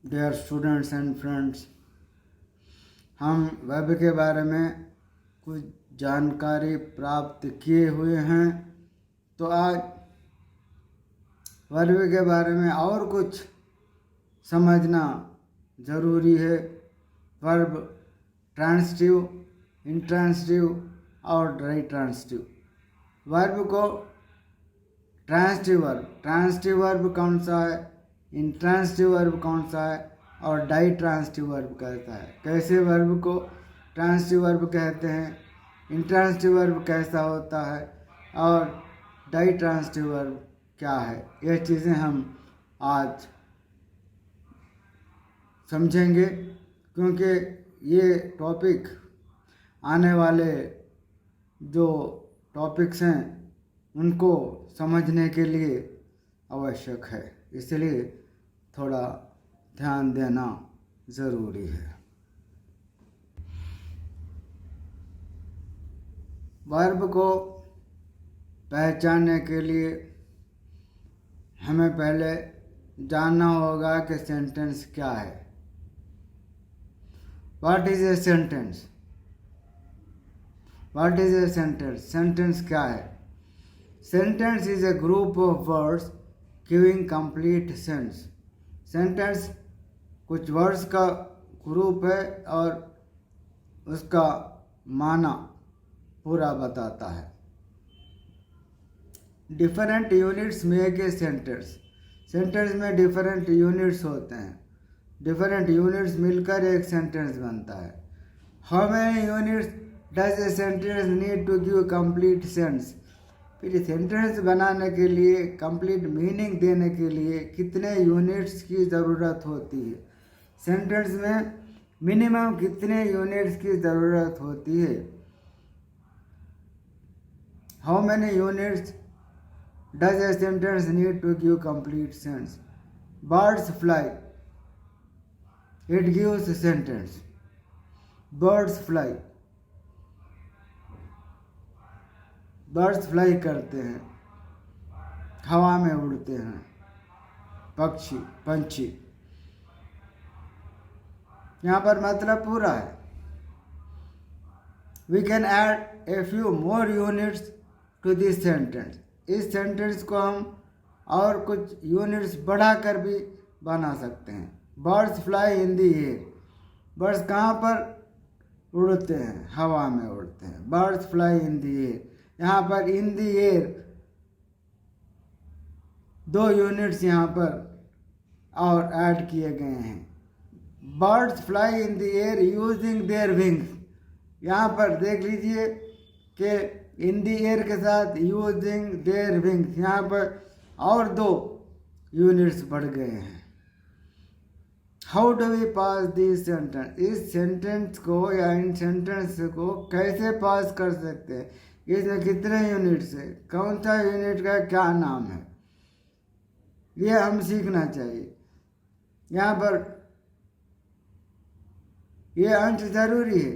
Dear students and friends, हम web के बारे में कुछ जानकारी प्राप्त किए हुए हैं। तो आज वेब के बारे में और कुछ समझना ज़रूरी है। वर्ब ट्रांसिटिव, इंट्रांसिटिव और डाई ट्रांसिटिव। वर्ब को ट्रांसिटिव वर्ब कौन सा है, इंट्रांसिटिव वर्ब कौन सा है और डाई ट्रांसिटिव वर्ब कहता है। कैसे वर्ब को ट्रांसिटिव वर्ब कहते हैं, इंट्रांसिटिव वर्ब कैसा होता है और डाई ट्रांसिटिव वर्ब क्या है, ये चीज़ें हम आज समझेंगे। क्योंकि ये टॉपिक आने वाले जो टॉपिक्स हैं उनको समझने के लिए आवश्यक है, इसलिए थोड़ा ध्यान देना ज़रूरी है। वर्ब को पहचानने के लिए हमें पहले जानना होगा कि सेंटेंस क्या है। What is a sentence? What is a sentence? Sentence क्या है? Sentence is a group of words giving complete sense. Sentence कुछ वर्ड्स का ग्रुप है और उसका माना पूरा बताता है। Different units make a sentence. Sentence में डिफरेंट यूनिट्स होते हैं, डिफरेंट यूनिट्स मिलकर एक सेंटेंस बनता है। How many units does a sentence need to give complete sense? फिर सेंटेंस बनाने के लिए, कंप्लीट मीनिंग देने के लिए कितने यूनिट्स की ज़रूरत होती है? सेंटेंस में मिनिमम कितने यूनिट्स की ज़रूरत होती है? How many units does a sentence need to give complete sense? Birds fly, it gives sentence. Birds fly, birds fly करते हैं, हवा में उड़ते हैं, पंछी। यहाँ पर मतलब पूरा है। We can add a few more units to this sentence. इस सेंटेंस को हम और कुछ यूनिट्स बढ़ाकर भी बना सकते हैं। Birds fly in the air. Birds कहाँ पर उड़ते हैं? हवा में उड़ते हैं। Birds fly in the air. यहाँ पर इन दी एयर दो यूनिट्स यहाँ पर और ऐड किए गए हैं। Birds fly in the air using their wings. यहाँ पर देख लीजिए कि इन दी एयर के साथ यूजिंग देयर विंग्स, यहाँ पर और दो यूनिट्स बढ़ गए हैं। How do we pass this sentence? इस सेंटेंस को या इन सेंटेंस को कैसे पास कर सकते हैं? इसमें कितने यूनिट्स है, कौन सा यूनिट का क्या नाम है, ये हम सीखना चाहिए। यहाँ पर ये अंश जरूरी है।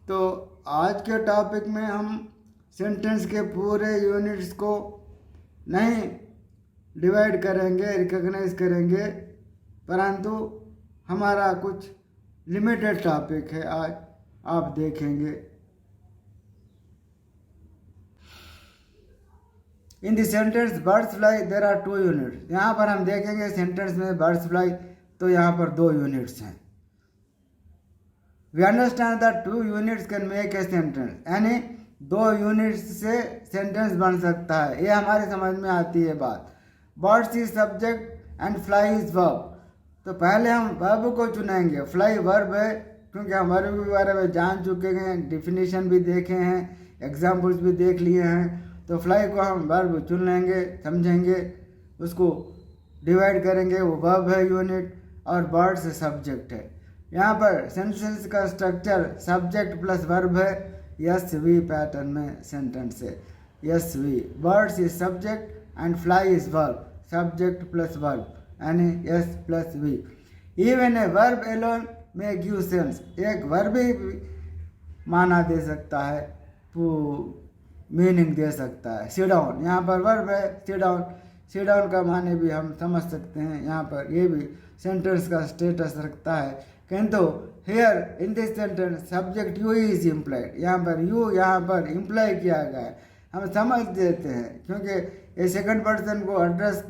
तो आज के टॉपिक में हम सेंटेंस के पूरे यूनिट्स को नहीं डिवाइड करेंगे, रिकॉग्नाइज करेंगे, परंतु हमारा कुछ लिमिटेड टॉपिक है आज, आप देखेंगे। In the sentence birds fly there are two units. यहाँ पर हम देखेंगे सेंटेंस में बर्ड्स फ्लाई, तो यहाँ पर दो यूनिट्स हैं। We understand that two units can make a sentence, यानी दो यूनिट्स से सेंटेंस बन सकता है, ये हमारे समझ में आती है बात। Birds is subject and fly is verb. तो पहले हम वर्ब को चुनेंगे। फ्लाई वर्ब है, क्योंकि हम वर्ब के बारे में जान चुके हैं, डिफिनीशन भी देखे हैं, एग्जाम्पल्स भी देख लिए हैं। तो फ्लाई को हम वर्ब चुन लेंगे, समझेंगे, उसको डिवाइड करेंगे, वो वर्ब है यूनिट, और बर्ड्स सब्जेक्ट है। यहाँ पर सेंटेंस का स्ट्रक्चर सब्जेक्ट प्लस वर्ब है, यस वी पैटर्न में सेंटेंस है। S V, birds is subject and fly is verb, subject plus verb यानी S plus V. Even a verb alone में गिव सेंस। एक वर्ब ही माना दे सकता है, मीनिंग दे सकता है। सिट डाउन, यहाँ पर वर्ब है सिट डाउन, सिट डाउन का माने भी हम समझ सकते हैं, यहाँ पर ये भी सेंटेंस का स्टेटस रखता है। किंतु here in this sentence subject you is implied, यहाँ पर यू यहाँ पर इम्प्लाई किया गया है, हम समझ देते हैं क्योंकि ये सेकंड पर्सन को एड्रेस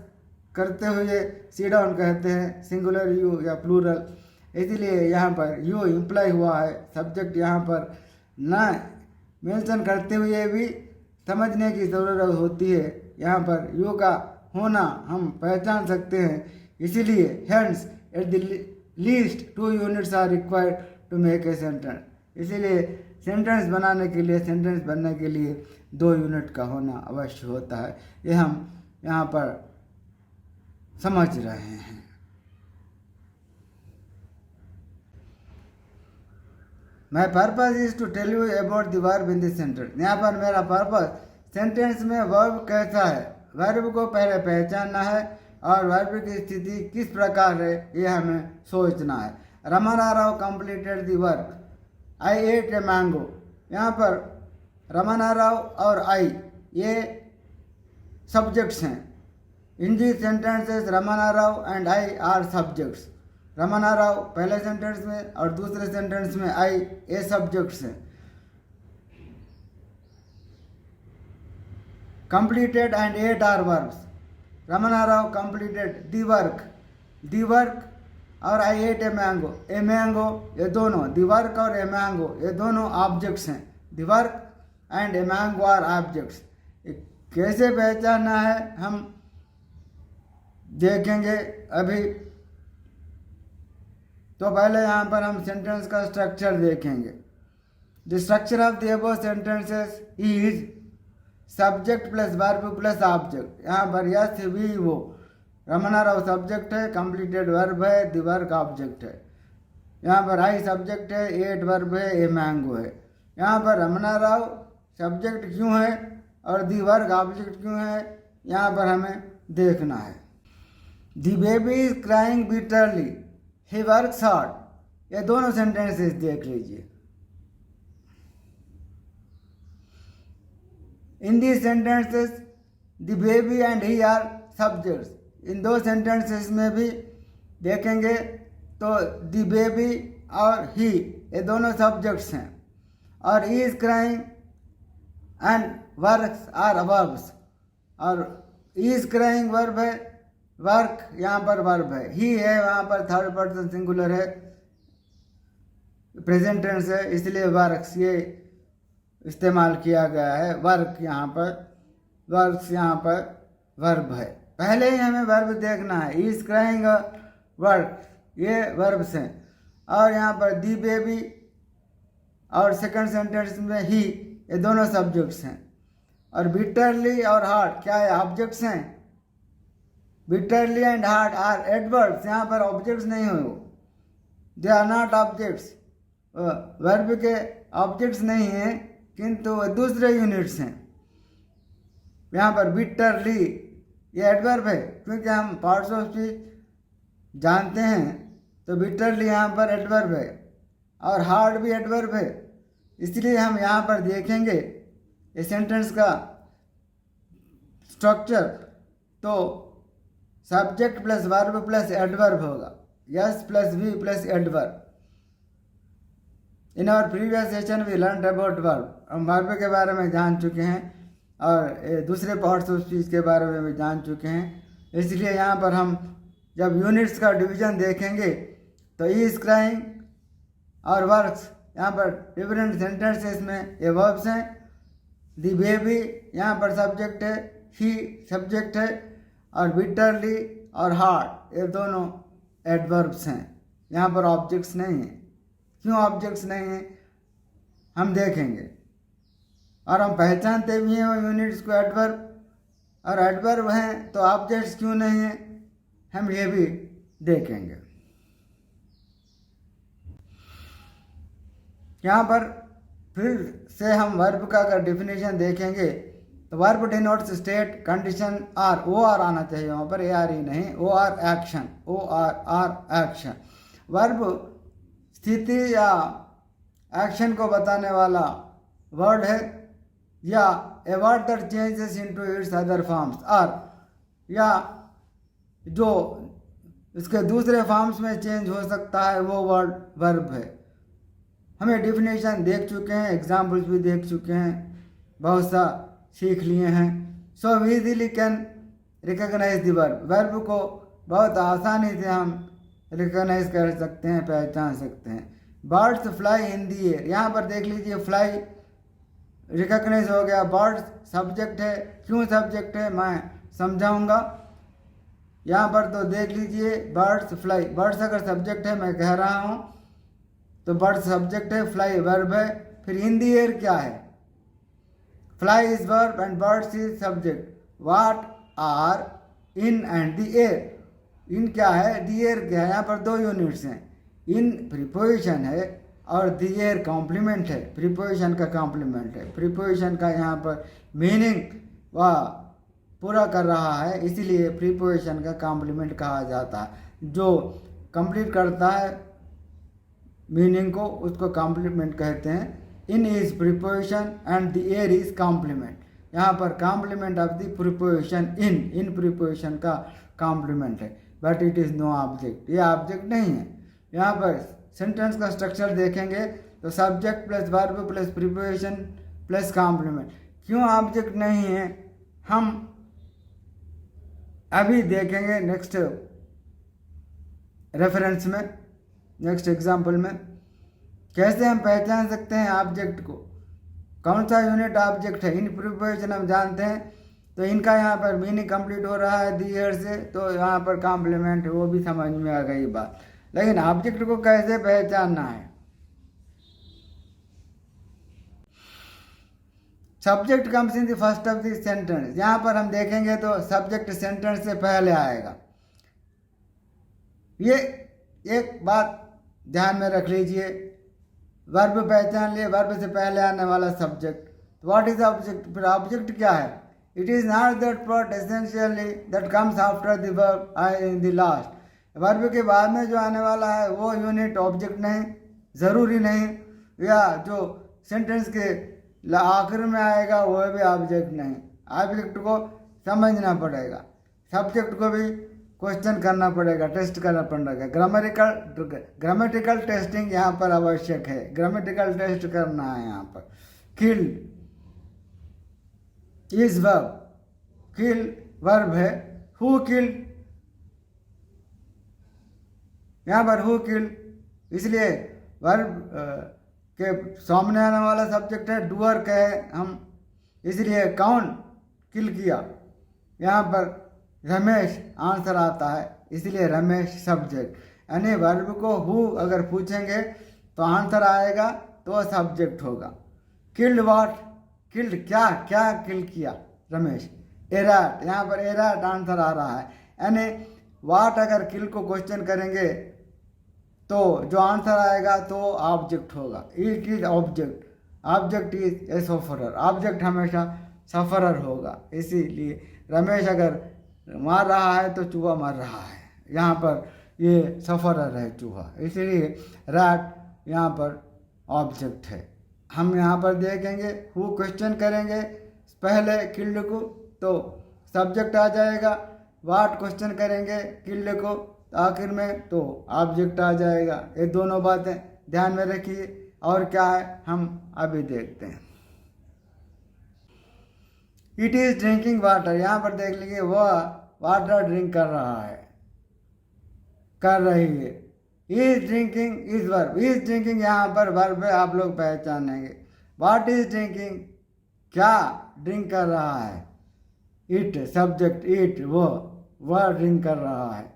करते हुए सिट डाउन कहते हैं, सिंगुलर यू या प्लूरल, इसलिए यहाँ पर यू इम्प्लाई हुआ है। सब्जेक्ट यहाँ पर ना मेंशन करते हुए भी समझने की ज़रूरत होती है, यहाँ पर यू का होना हम पहचान सकते हैं, इसीलिए hence at the least 2 units are required to make a sentence, इसीलिए सेंटेंस बनाने के लिए, सेंटेंस बनने के लिए 2 यूनिट का होना अवश्य होता है। ये हम यहाँ पर समझ रहे हैं। My purpose is to tell you about the verb in this sentence, यहाँ पर मेरा पर्पज सेंटेंस में वर्ब कैसा है, वर्ब को पहले पहचानना है और वर्ब की स्थिति किस प्रकार है ये हमें सोचना है। Ramana Rao completed the work, I ate a mango, यहाँ पर रमना राव और आई ये सब्जेक्ट्स हैं। In this sentences Ramana Rao and I are subjects, Ramana Rao पहले सेंटेंस में और दूसरे सेंटेंस में आई ए सब्जेक्ट्स हैं। Completed and ate are verbs, Ramana Rao completed the work और आई एट ए मैंगो ये दोनों, दी वर्क और ए मैंगो ये दोनों ऑब्जेक्ट्स हैं। The work and a mango are objects, कैसे पहचानना है हम देखेंगे अभी। तो पहले यहाँ पर हम सेंटेंस का स्ट्रक्चर देखेंगे। The structure of the above sentences is subject plus verb plus object, यहाँ पर यस वी वो, रमना राव सब्जेक्ट है, कंप्लीटेड वर्ब है, द वर्क ऑब्जेक्ट है। यहाँ पर आई सब्जेक्ट है, एट वर्ब है, ए मैंगो है। यहाँ पर रमना राव सब्जेक्ट क्यों है और द वर्क ऑब्जेक्ट क्यों है, यहाँ पर हमें देखना है। The baby is crying bitterly, he works hard, ये दोनों सेंटेंसेस देख लीजिए। In this sentences the baby and he are subjects, इन 2 सेंटेंसेस में भी देखेंगे तो द बेबी और ही ये दोनों सब्जेक्ट्स हैं और he is crying and works are verbs, और ही इज क्राइंग वर्ब है, वर्क यहाँ पर वर्ब है, ही है वहाँ पर थर्ड पर्सन सिंगुलर है, प्रेजेंट टेंस है, इसलिए वर्क्स ये इस्तेमाल किया गया है। वर्क यहाँ पर, वर्क्स यहाँ पर वर्ब है। पहले ही हमें वर्ब देखना है, इज क्राइंग वर्क ये वर्ब्स हैं और यहाँ पर दी बेबी और सेकंड सेंटेंस में ही ये दोनों सब्जेक्ट्स हैं और बिटरली और हार्ड क्या है, ऑब्जेक्ट्स हैं। Bitterly and hard are adverbs, यहाँ पर ऑब्जेक्ट्स नहीं हो, they are not objects, verb के ऑब्जेक्ट्स नहीं हैं किंतु दूसरे यूनिट्स हैं। यहाँ पर बिटरली ये एडवर्ब है क्योंकि हम पार्ट्स ऑफ स्पीच जानते हैं, तो बिटरली यहाँ पर एडवर्ब है और हार्ड भी एडवर्ब है, इसलिए हम यहाँ पर देखेंगे इस सेंटेंस का स्ट्रक्चर तो subject plus verb plus adverb होगा, S plus V plus adverb. In our previous session we learn about verb, हम वर्ब के बारे में जान चुके हैं और दूसरे पार्ट्स ऑफ स्पीच के बारे में भी जान चुके हैं, इसलिए यहाँ पर हम जब यूनिट्स का डिवीजन देखेंगे तो इज क्राइंग और वर्क्स यहाँ पर डिफरेंट सेंटेंसेस में ये वर्ब्स हैं। दी बेबी यहाँ पर सब्जेक्ट है, ही सब्जेक्ट है और बिटरली और हार्ड ये दोनों एडवर्ब्स हैं, यहाँ पर ऑब्जेक्ट्स नहीं हैं। क्यों ऑब्जेक्ट्स नहीं हैं हम देखेंगे और हम पहचानते भी हैं वो यूनिट्स को एडवर्ब, और एडवर्ब हैं तो ऑब्जेक्ट्स क्यों नहीं हैं हम ये भी देखेंगे। यहाँ पर फिर से हम वर्ब का अगर डिफिनेशन देखेंगे तो verb denotes state condition or, O R आना चाहिए वहाँ पर, ए आर ही नहीं, O R action, O R action. Verb स्थिति या एक्शन को बताने वाला वर्ड है या a word that changes into its other forms, और या जो इसके दूसरे फॉर्म्स में चेंज हो सकता है वो वर्ड वर्ब है। हमें डिफिनेशन देख चुके हैं, एग्जाम्पल्स भी देख चुके हैं, बहुत सा सीख लिए हैं। So we easily can recognise the verb, verb को बहुत आसानी से हम रिकॉग्नाइज कर सकते हैं, पहचान सकते हैं। Birds fly in the air, यहाँ पर देख लीजिए फ्लाई रिकॉग्नाइज हो गया। बर्ड्स सब्जेक्ट है, क्यों सब्जेक्ट है मैं समझाऊंगा। यहाँ पर तो देख लीजिए बर्ड्स फ्लाई, बर्ड्स अगर सब्जेक्ट है मैं कह रहा हूँ तो बर्ड्स सब्जेक्ट है, फ्लाई वर्ब है। फिर इन दी एयर क्या है, fly is verb and birds is subject. What are in and the air, in क्या है, द एयर क्या है, यहाँ पर दो यूनिट्स हैं। इन प्रीपोजिशन है और द एयर कॉम्प्लीमेंट है, प्रीपोजिशन का कॉम्प्लीमेंट है। प्रीपोजिशन का यहाँ पर मीनिंग वह पूरा कर रहा है, इसीलिए प्रीपोजिशन का कॉम्प्लीमेंट कहा जाता है। जो कंप्लीट करता है मीनिंग को उसको कॉम्प्लीमेंट कहते हैं। In is preposition and the air is complement, यहाँ पर complement of the preposition in preposition का कॉम्प्लीमेंट है, but it is no object, ये ऑब्जेक्ट नहीं है। यहाँ पर सेंटेंस का स्ट्रक्चर देखेंगे तो subject plus verb plus preposition plus complement. क्यों ऑब्जेक्ट नहीं है हम अभी देखेंगे नेक्स्ट रेफरेंस में, नेक्स्ट एग्जाम्पल में। कैसे हम पहचान सकते हैं ऑब्जेक्ट को, कौन सा यूनिट ऑब्जेक्ट है। इन प्रीपोजिशन हम जानते हैं, तो इनका यहाँ पर मीनिंग कंप्लीट हो रहा है दी एयर से, तो यहाँ पर कॉम्प्लीमेंट वो भी समझ में आ गई बात। लेकिन ऑब्जेक्ट को कैसे पहचानना है, subject comes in the first of the sentence. यहाँ पर हम देखेंगे तो सब्जेक्ट सेंटेंस से पहले आएगा। ये एक बात ध्यान में रख लीजिए, वर्ब पहचान लिए, वर्ब से पहले आने वाला सब्जेक्ट। व्हाट इज ऑब्जेक्ट, फिर ऑब्जेक्ट क्या है, it is not that part essentially that comes after the verb I in the last. Verb के बाद में जो आने वाला है वो यूनिट ऑब्जेक्ट नहीं, ज़रूरी नहीं, या जो सेंटेंस के आखिर में आएगा वो भी ऑब्जेक्ट नहीं। ऑब्जेक्ट को समझना पड़ेगा, सब्जेक्ट को भी क्वेश्चन करना पड़ेगा, टेस्ट करना पड़ेगा। ग्रामेटिकल टेस्टिंग यहाँ पर आवश्यक है, ग्रामेटिकल टेस्ट करना है यहाँ पर। Killed is verb, kill verb है। हु किल्ड, यहाँ पर हु किल्ड, इसलिए वर्ब के सामने आने वाला सब्जेक्ट है, डूअर कहे हम, इसलिए कौन किल किया, यहाँ पर रमेश आंसर आता है, इसलिए रमेश सब्जेक्ट। यानी वर्ब को हु अगर पूछेंगे तो आंसर आएगा तो सब्जेक्ट होगा। किल्ड व्हाट, किल्ड क्या, क्या किल किया रमेश। ए रैट, यहाँ पर ए रैट आंसर आ रहा है। यानी व्हाट अगर किल को क्वेश्चन करेंगे तो जो आंसर आएगा तो ऑब्जेक्ट होगा। It is object, object is a sufferer, object हमेशा सफरर होगा। इसीलिए रमेश अगर मार रहा है तो चूहा मर रहा है, यहाँ पर ये सफरर है चूहा, इसलिए रैट यहाँ पर ऑब्जेक्ट है। हम यहाँ पर देखेंगे हु क्वेश्चन करेंगे पहले किल्ड को तो सब्जेक्ट आ जाएगा, व्हाट क्वेश्चन करेंगे किल्ड को आखिर में तो ऑब्जेक्ट आ जाएगा। ये दोनों बातें ध्यान में रखिए। और क्या है हम अभी देखते हैं। इट इज ड्रिंकिंग वाटर, यहाँ पर देख लीजिए वह वाटर ड्रिंक कर रहा है, कर रही है। Is drinking is verb, is drinking यहाँ पर वर्ब है, आप लोग पहचानेंगे। व्हाट इज ड्रिंकिंग, क्या ड्रिंक कर रहा है। इट सब्जेक्ट, इट वह ड्रिंक कर रहा है।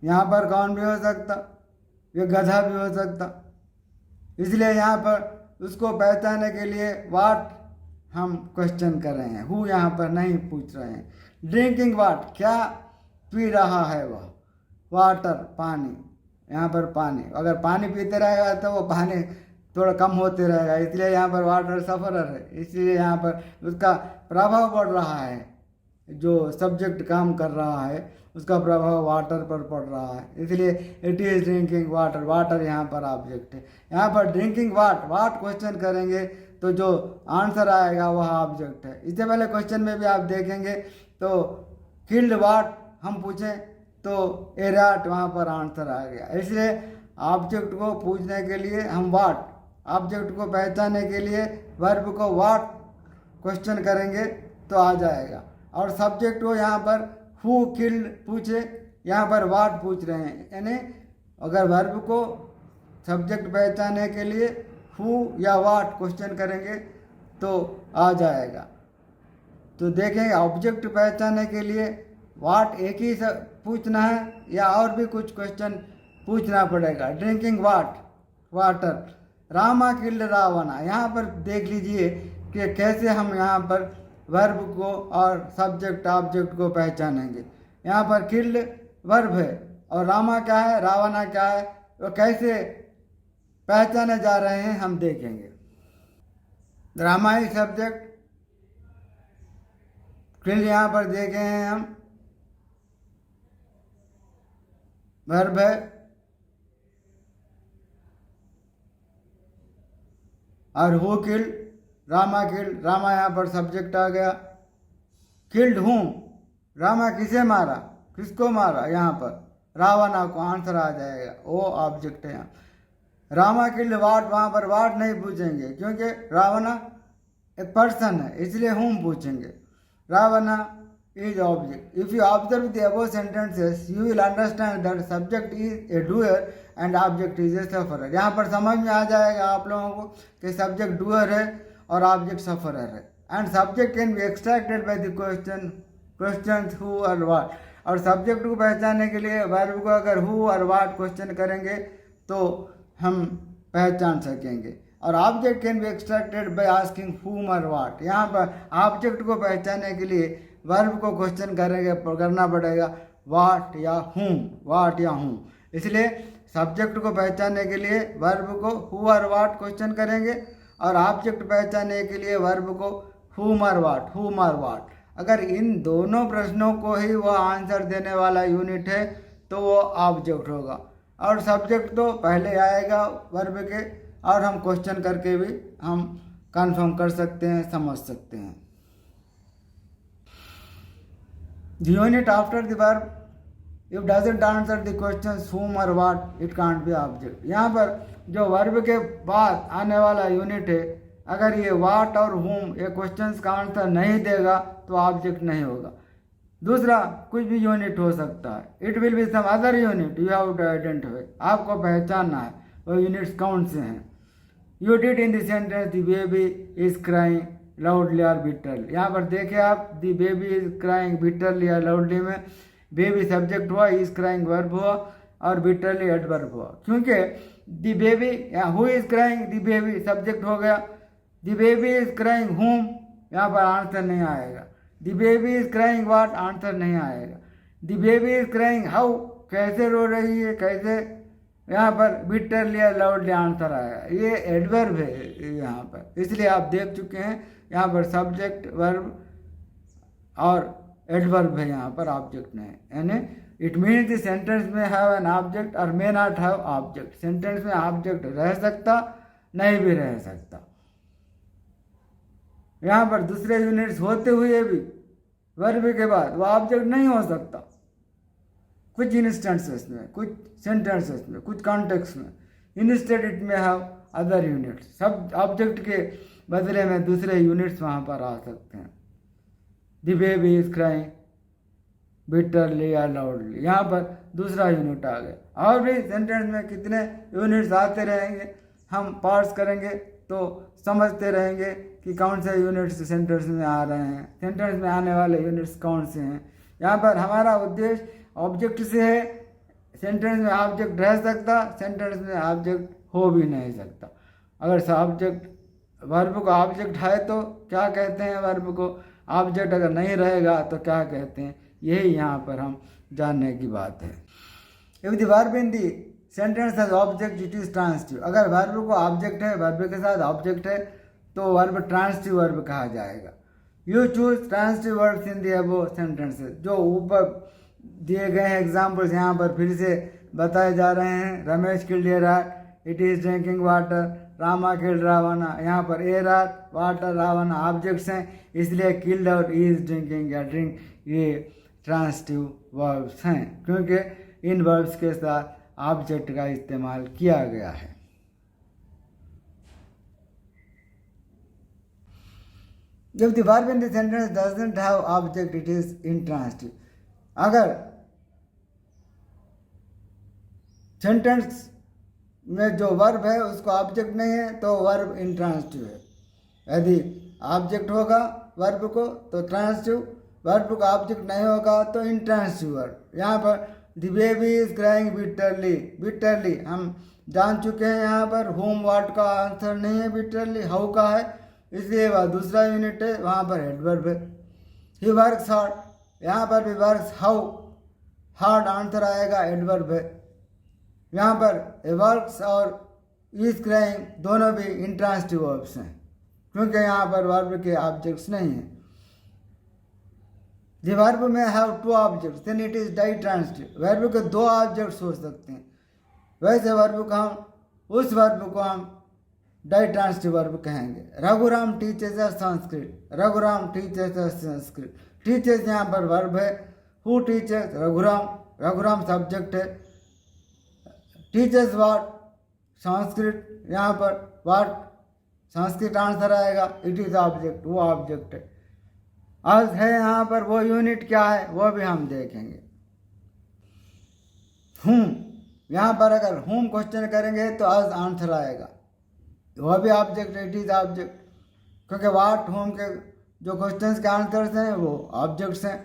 यहाँ पर कौन भी हो सकता, ये गधा भी हो सकता, इसलिए यहाँ पर उसको पहचानने के लिए व्हाट हम क्वेश्चन कर रहे हैं, हु यहाँ पर नहीं पूछ रहे हैं। ड्रिंकिंग वाट, क्या पी रहा है वह। वाटर पानी, यहाँ पर पानी, अगर पानी पीते रहेगा तो वो पानी थोड़ा कम होते रहेगा, इसलिए यहाँ पर वाटर सफरर है, इसलिए यहाँ पर उसका प्रभाव पड़ रहा है। जो सब्जेक्ट काम कर रहा है उसका प्रभाव वाटर पर पड़ रहा है, इसलिए it is drinking water, water यहाँ पर ऑब्जेक्ट है। यहाँ पर ड्रिंकिंग वाट क्वेश्चन करेंगे तो जो आंसर आएगा वह ऑब्जेक्ट है। इससे पहले क्वेश्चन में भी आप देखेंगे तो किल्ड वाट हम पूछें तो ए रैट वहाँ पर आंसर आ गया। इसलिए ऑब्जेक्ट को पूछने के लिए हम वाट, ऑब्जेक्ट को पहचानने के लिए वर्ब को वाट क्वेश्चन करेंगे तो आ जाएगा। और सब्जेक्ट को यहाँ पर हु किल्ड पूछे, यहाँ पर वाट पूछ रहे हैं, यानी अगर वर्ब को सब्जेक्ट पहचानने के लिए हु या वाट क्वेश्चन करेंगे तो आ जाएगा। तो देखेंगे ऑब्जेक्ट पहचानने के लिए वाट एक ही पूछना है या और भी कुछ क्वेश्चन पूछना पड़ेगा। Drinking water, Rama killed Ravana, यहाँ पर देख लीजिए कि कैसे हम यहाँ पर वर्ब को और सब्जेक्ट ऑब्जेक्ट को पहचानेंगे। यहाँ पर किल्ड वर्ब है और रामा क्या है, रावणा क्या है, तो कैसे पहचाने जा रहे हैं हम देखेंगे। रामा ही सब्जेक्ट, किल्ड यहाँ पर देखे हैं हम वर्ब है, और who killed, Rama killed, Rama यहाँ पर सब्जेक्ट आ गया। किल्ड हूँ, रामा किसे मारा, किसको मारा, यहाँ पर रावणा को, आंसर आ जाएगा, वो ऑब्जेक्ट है यहाँ। रामा किल्ड वाट, वहाँ पर वाट नहीं पूछेंगे क्योंकि रावणा एक पर्सन है, इसलिए हूँ पूछेंगे। रावणा is object. If you observe the above sentences, you will understand that subject is a doer and object is a sufferer. यहाँ पर समझ में आ जाएगा आप लोगों को कि सब्जेक्ट डूअर है और ऑब्जेक्ट सफरर है। And subject can be extracted by the question who और व्हाट। और सब्जेक्ट को पहचानने के लिए वर्ब को अगर हु और व्हाट क्वेश्चन करेंगे तो हम पहचान सकेंगे। और object can be extracted by asking हुम और व्हाट। यहाँ पर ऑब्जेक्ट को पहचानने के लिए वर्ब को क्वेश्चन करना पड़ेगा वाट या हूँ, वाट या हूँ। इसलिए सब्जेक्ट को पहचानने के लिए वर्ब को हु और वाट क्वेश्चन करेंगे और ऑब्जेक्ट पहचानने के लिए वर्ब को हुम और वाट। अगर इन दोनों प्रश्नों को ही वो आंसर देने वाला यूनिट है तो वो ऑब्जेक्ट होगा। और सब्जेक्ट तो पहले आएगा वर्ब के, और हम क्वेश्चन करके भी हम कंफर्म कर सकते हैं, समझ सकते हैं। The unit after the verb, if doesn't answer the questions whom or what, it can't be object. यहाँ पर जो वर्ब के बाद आने वाला यूनिट है, अगर ये वाट और whom ये क्वेश्चंस का आंसर नहीं देगा तो ऑब्जेक्ट नहीं होगा। दूसरा कुछ भी यूनिट हो सकता है, it will be some other unit, you have to identify, आपको पहचानना है वो यूनिट्स कौन से हैं। You did in the sentence the baby is crying loudly और बिटरली। यहाँ पर देखे आप, the baby is crying bitterly या लाउडली में बेबी सब्जेक्ट हुआ, इज क्राइंग वर्ब हुआ और बिटरली एडवर्ब हुआ। क्योंकि the baby, who is crying, the baby subject हो गया। दी बेबी इज क्राइंग हुम, यहाँ पर आंसर नहीं आएगा। The baby is crying what, answer नहीं आएगा। The baby is crying how, कैसे रो रही है, कैसे, यहाँ पर बिटरली या लाउडली आंसर आएगा। ये एडवर्ब है यहाँ पर, इसलिए आप देख चुके हैं यहाँ पर सब्जेक्ट वर्ब और एडवर्ब है, यहाँ पर ऑब्जेक्ट नहीं। यानी इट मीन्स द सेंटेंस में हैव एन ऑब्जेक्ट और may not have object. Sentence में ऑब्जेक्ट रह सकता, नहीं भी रह सकता। यहाँ पर दूसरे यूनिट्स होते हुए भी वर्ब के बाद वो ऑब्जेक्ट नहीं हो सकता, कुछ इंस्टेंसेस में, कुछ सेंटेंसेस में, कुछ कॉन्टेक्स्ट में। इंस्टेड इट में हैव अदर यूनिट्स, सब ऑब्जेक्ट के बदले में दूसरे यूनिट्स वहाँ पर आ सकते हैं। The baby is crying bitterly या लाउडली, यहाँ पर दूसरा यूनिट आ गया। और भी सेंटेंस में कितने यूनिट्स आते रहेंगे, हम पार्स करेंगे तो समझते रहेंगे कि कौन से यूनिट्स सेंटेंस में आ रहे हैं, सेंटेंस में आने वाले यूनिट्स कौन से हैं। यहाँ पर हमारा उद्देश्य ऑब्जेक्ट से है, सेंटेंस में ऑब्जेक्ट रह सकता, सेंटेंस में ऑब्जेक्ट हो भी नहीं सकता। अगर ऑब्जेक्ट, वर्ब को ऑब्जेक्ट है तो क्या कहते हैं वर्ब को, ऑब्जेक्ट अगर नहीं रहेगा तो क्या कहते हैं, यही यहाँ पर हम जानने की बात है। If the verb in the sentence has object it is transitive. अगर वर्ब को ऑब्जेक्ट है, वर्ब के साथ ऑब्जेक्ट है तो वर्ब ट्रांसिटिव वर्ब कहा जाएगा। You choose transitive verbs in the above sentences. जो ऊपर दिए गए हैं एग्जाम्पल्स यहाँ पर फिर से बताए जा रहे हैं। Ramesh killed a rat, it is drinking water, Rama killed Ravana. यहाँ पर a rat, water, Ravana objects हैं, इसलिए किल्ड और इज ड्रिंकिंग या ड्रिंक ये ट्रांसिटिव वर्ब्स हैं, क्योंकि इन वर्ब्स के साथ ऑब्जेक्ट का इस्तेमाल किया गया है। If the verb in the sentence doesn't have object, it is intransitive. अगर सेंटेंस में जो वर्ब है उसको ऑब्जेक्ट नहीं है तो वर्ब इंट्रांसिटिव है। यदि ऑब्जेक्ट होगा वर्ब को तो ट्रांसिटिव, वर्ब का ऑब्जेक्ट नहीं होगा तो इंट्रांसिटिव वर्ब। यहाँ पर the baby is crying bitterly, bitterly हम जान चुके हैं, यहाँ पर होम वर्ड का आंसर नहीं है, बिटरली हाउ का है, इसलिए वह दूसरा यूनिट है, वहाँ पर एडवर्ब है। ही वर्क्स हार्ड, यहाँ पर भी वर्क्स हाउ हार्ड आंसर आएगा, एडवर्ब है। यहाँ पर ए वर्क्स और इज क्राइंग दोनों भी इंट्रांसिटिव वर्ब्स हैं, क्योंकि यहाँ पर वर्ब के ऑब्जेक्ट्स नहीं हैं। The verb may have two objects then it is ditransitive, verb के दो ऑब्जेक्ट्स हो सकते हैं, वैसे वर्ब को हम उस वर्ब को हम डाइट्रांसिटिव वर्ब कहेंगे। रघुराम टीचर्स अस संस्कृत, रघुराम टीचर्स अस संस्कृत, टीचर्स यहाँ पर वर्ब है, who teachers Raghuram, Raghuram subject है, टीचर्स वाट संस्कृत, यहाँ पर वाट संस्कृत आंसर आएगा, इट इज ऑब्जेक्ट, वो ऑब्जेक्ट है। आज है यहाँ पर वो यूनिट क्या है वो भी हम देखेंगे। यहाँ पर अगर हुम क्वेश्चन करेंगे तो आज आंसर आएगा, वह भी ऑब्जेक्ट, इट इज ऑब्जेक्ट, क्योंकि वाट होम के जो क्वेश्चंस के आंसर्स हैं वो ऑब्जेक्ट्स हैं।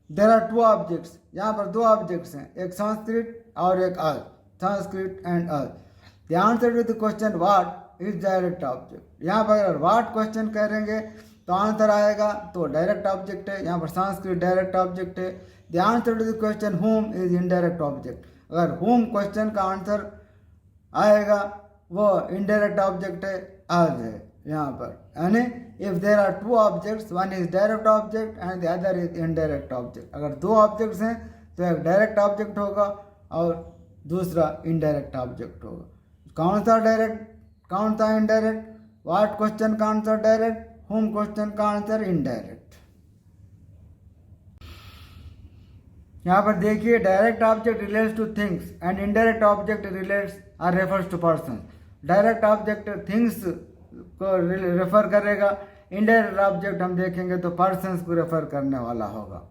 देयर आर टू ऑब्जेक्ट्स, यहाँ पर दो ऑब्जेक्ट्स हैं, एक संस्कृत और एक अल, संस्कृत एंड अल। The answer to the question what is direct object, यहाँ पर अगर वाट क्वेश्चन करेंगे तो आंसर आएगा तो डायरेक्ट ऑब्जेक्ट है, यहाँ पर संस्कृत डायरेक्ट ऑब्जेक्ट है। The answer to the question whom is indirect object, अगर होम क्वेश्चन का आंसर आएगा वो इनडायरेक्ट ऑब्जेक्ट है, आज है यहाँ पर। यानी if there are two objects, one is direct object and the other is indirect object, अगर दो ऑब्जेक्ट्स हैं तो एक डायरेक्ट ऑब्जेक्ट होगा और दूसरा इनडायरेक्ट ऑब्जेक्ट होगा। कौन सा डायरेक्ट कौन सा इनडायरेक्ट? व्हाट क्वेश्चन का आंसर डायरेक्ट, होम क्वेश्चन का आंसर इनडायरेक्ट। यहाँ पर देखिए direct object relates to things and indirect object relates और refers to person. Direct object things को रेफर करेगा, इनडायरेक्ट ऑब्जेक्ट हम देखेंगे तो पर्सन्स को रेफर करने वाला होगा।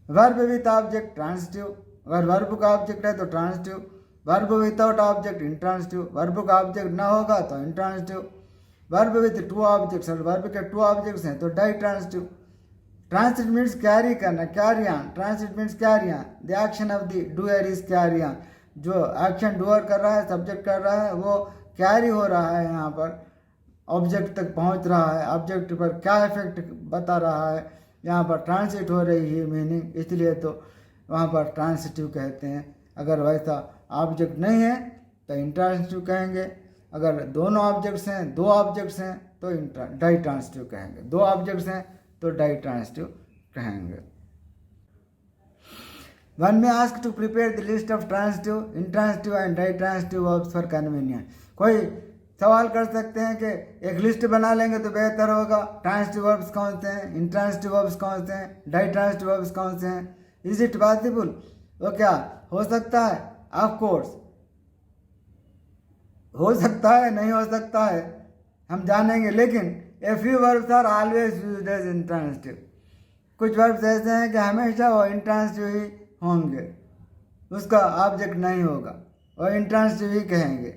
वर्ब विथ ऑब्जेक्ट ट्रांसिटिव, अगर वर्ब का ऑब्जेक्ट है तो transitive, verb without object intransitive, verb का ऑब्जेक्ट ना होगा तो intransitive, verb with two objects और वर्ब के टू ऑब्जेक्ट्स हैं तो डाइट्रांसिटिव। ट्रांसिट मीन्स कैरी करना, carry on, transit means carry on, the action of the doer is carry on, जो एक्शन डूअर कर रहा है, सब्जेक्ट कर रहा है, वो कैरी हो रहा है, यहाँ पर ऑब्जेक्ट तक पहुँच रहा है, ऑब्जेक्ट पर क्या इफेक्ट बता रहा है, यहाँ पर ट्रांसिट हो रही है मीनिंग, इसलिए तो वहाँ पर ट्रांसिटिव कहते हैं। अगर वैसा ऑब्जेक्ट नहीं है तो इंट्रांसिटिव कहेंगे, अगर दोनों ऑब्जेक्ट्स हैं, दो ऑब्जेक्ट्स हैं तो डाइट्रांसिटिव कहेंगे, दो ऑब्जेक्ट्स हैं तो डाइट्रांसिटिव कहेंगे। One may ask to prepare the list of transitive, intransitive and ditransitive verbs for convenience. कोई सवाल कर सकते हैं कि एक लिस्ट बना लेंगे तो बेहतर होगा, ट्रांसिटिव वर्ब्स कौन से हैं, इंट्रांसिटिव वर्ब्स कौन से हैं, डाइट्रांसिटिव वर्ब्स कौन से हैं। Is it possible? वो क्या हो सकता है? ऑफ कोर्स हो सकता है, नहीं हो सकता है हम जानेंगे, लेकिन a few verbs are always used as intransitive. कुछ वर्ब्स ऐसे हैं कि हमेशा वो इंट्रांसिटिव ही होंगे, उसका ऑब्जेक्ट नहीं होगा, और इंट्रांसिटिव ही कहेंगे।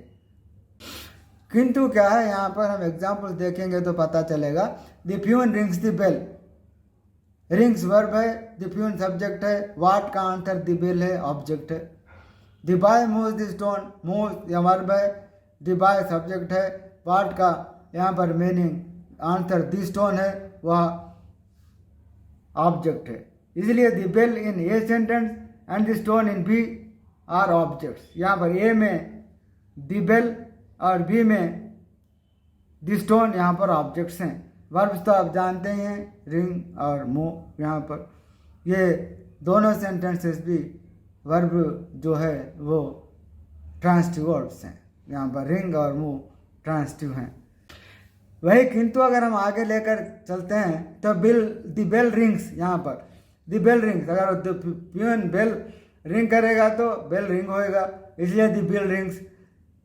किंतु क्या है, यहाँ पर हम एग्जाम्पल देखेंगे तो पता चलेगा। The peon rings the bell, rings verb है, द प्यून सब्जेक्ट है, वाट का आंसर द बेल है, ऑब्जेक्ट है। The boy moves the stone, moves यह वर्ब है, द बॉय सब्जेक्ट है, वाट का यहाँ पर मीनिंग आंसर द स्टोन है, वह ऑब्जेक्ट है। इसलिए the bell in A sentence and the stone in B are objects. यहाँ पर ए में द बेल और बी में द स्टोन यहाँ पर ऑब्जेक्ट्स हैं। वर्ब्स तो आप जानते ही हैं, रिंग और मूव, यहाँ पर ये दोनों सेंटेंसेस भी वर्ब जो है वो ट्रांसिटिव वर्ब्स हैं, यहाँ पर रिंग और मूव ट्रांसिटिव हैं। वही किंतु अगर हम आगे लेकर चलते हैं तो द बेल रिंग्स, यहाँ पर द बेल रिंग्स, अगर प्यून बेल रिंग करेगा तो बेल रिंग होएगा, इसलिए the bell rings.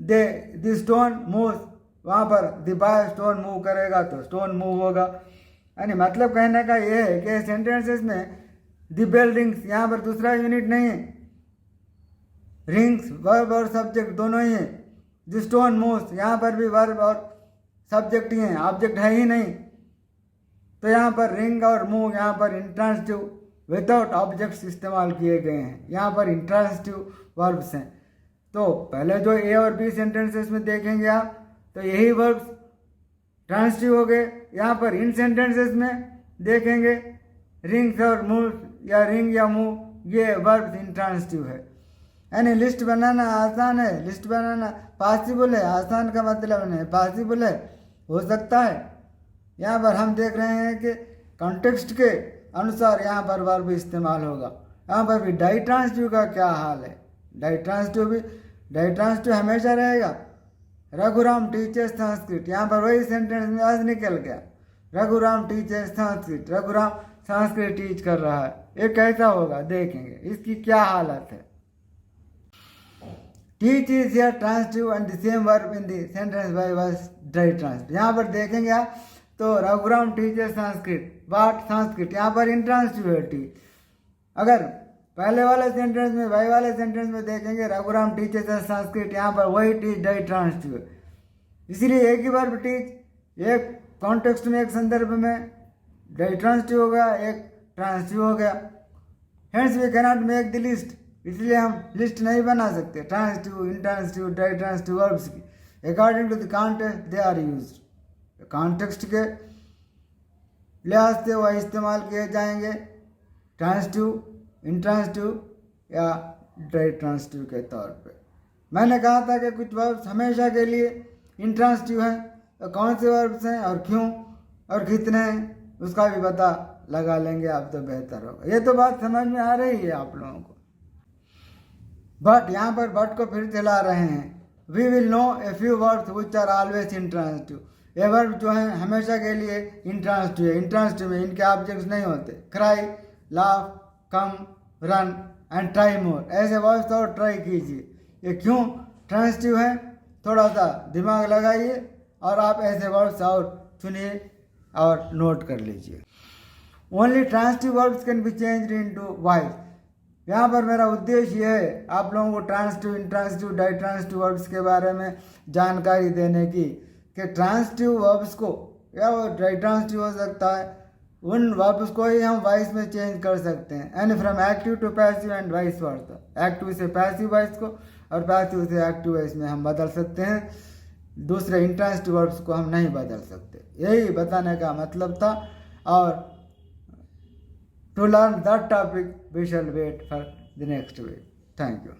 The stone moves, वहाँ पर द बॉय स्टोन मूव करेगा तो स्टोन मूव होगा। यानी मतलब कहने का ये है कि सेंटेंसेस में द बेल रिंग्स यहाँ पर दूसरा यूनिट नहीं है, रिंग्स वर्ब और सब्जेक्ट दोनों ही है। द स्टोन मूव्स, यहाँ पर भी वर्ब और सब्जेक्ट ही हैं, ऑब्जेक्ट है ही नहीं, तो यहाँ पर रिंग और मूव यहाँ पर इंट्रांसिटिव विदाउट ऑब्जेक्ट्स इस्तेमाल किए गए हैं, यहाँ पर इंट्रांसिटिव वर्ब्स हैं। तो पहले जो ए और बी सेंटेंसेस में देखेंगे आप, तो यही वर्ब्स ट्रांसिटिव हो गए। यहाँ पर इन सेंटेंसेस में देखेंगे रिंग्स और मूव या रिंग या मूव, ये वर्ब्स इंट्रांसिटिव है। यानी लिस्ट बनाना आसान है, लिस्ट बनाना पॉसिबल है, आसान का मतलब नहीं पॉसिबल है, हो सकता है। यहाँ पर हम देख रहे हैं कि कॉन्टेक्स्ट के अनुसार यहाँ पर वर्ब इस्तेमाल होगा। यहाँ पर भी डाइट्रांसिटिव का क्या हाल है, डाइट्रांसिटिव हमेशा रहेगा। रघुराम टीचर्स संस्कृत, यहाँ पर वही सेंटेंस में आज निकल गया, रघुराम टीचर्स संस्कृत, रघुराम संस्कृत टीच कर रहा है, ये कैसा होगा देखेंगे, इसकी क्या हालत है। Teach is here transitive and the same verb in the sentence by was ditransitive. यहाँ पर देखेंगे आप तो रघुराम टीचर संस्कृत, वाट संस्कृत, यहाँ पर इंट्रांसिटिव है टी। अगर पहले वाले सेंटेंस में वाई वाले सेंटेंस में देखेंगे रघुराम टीचर संस्कृत, यहाँ पर वही टीच डाइट्रांसिटिव है। इसीलिए एक ही वर्ब टीच, एक कॉन्टेक्स्ट में एक संदर्भ में डाइट्रांसिटिव हो गया, एक ट्रांसिटिव हो गया। Hence we cannot make the list, इसलिए हम लिस्ट नहीं बना सकते ट्रांसिटिव, इंट्रांसिटिव, डाइट्रांसिटिव वर्ब्स की। According to the context they are used, context के लिहाज से वह इस्तेमाल किए जाएंगे, ट्रांसिटिव, इंट्रांसिटिव या डाइट्रांसिटिव के तौर पे। मैंने कहा था कि कुछ वर्ब्स हमेशा के लिए इंट्रांसिटिव हैं, तो कौन से वर्ब्स हैं और क्यों और कितने हैं उसका भी पता लगा लेंगे आप तो बेहतर होगा। ये तो बात समझ में आ रही है आप लोगों को। बट यहाँ पर बट को फिर चला रहे हैं। We will know a few verbs which are always intransitive, ये वर्ब जो है हमेशा के लिए इंट्रांसिटिव है। इंट्रांसिटिव में इनके ऑब्जेक्ट्स नहीं होते। Cry, laugh, come, run and try मोर, ऐसे वर्ब्स और ट्राई कीजिए। ये क्यों ट्रांसिटिव है, थोड़ा सा दिमाग लगाइए और आप ऐसे वर्ब्स और चुनिए और नोट कर लीजिए। Only transitive verbs can be changed into voice. यहाँ पर मेरा उद्देश्य ये है आप लोगों को ट्रांसिटिव, इंट्रांसिटिव, डाइट्रांसिटिव वर्ब्स के बारे में जानकारी देने की कि ट्रांसिटिव वर्ब्स को या वो डाइट्रांसिटिव हो सकता है, उन वर्ब्स को ही हम वॉइस में चेंज कर सकते हैं। यानी from active to passive and vice versa, active से पैसिव वॉइस को और पैसिव से एक्टिव वॉइस में हम बदल सकते हैं, दूसरे इंट्रांसिटिव वर्ब्स को हम नहीं बदल सकते। यही बताने का मतलब था। और to learn that topic we shall wait for the next week. Thank you.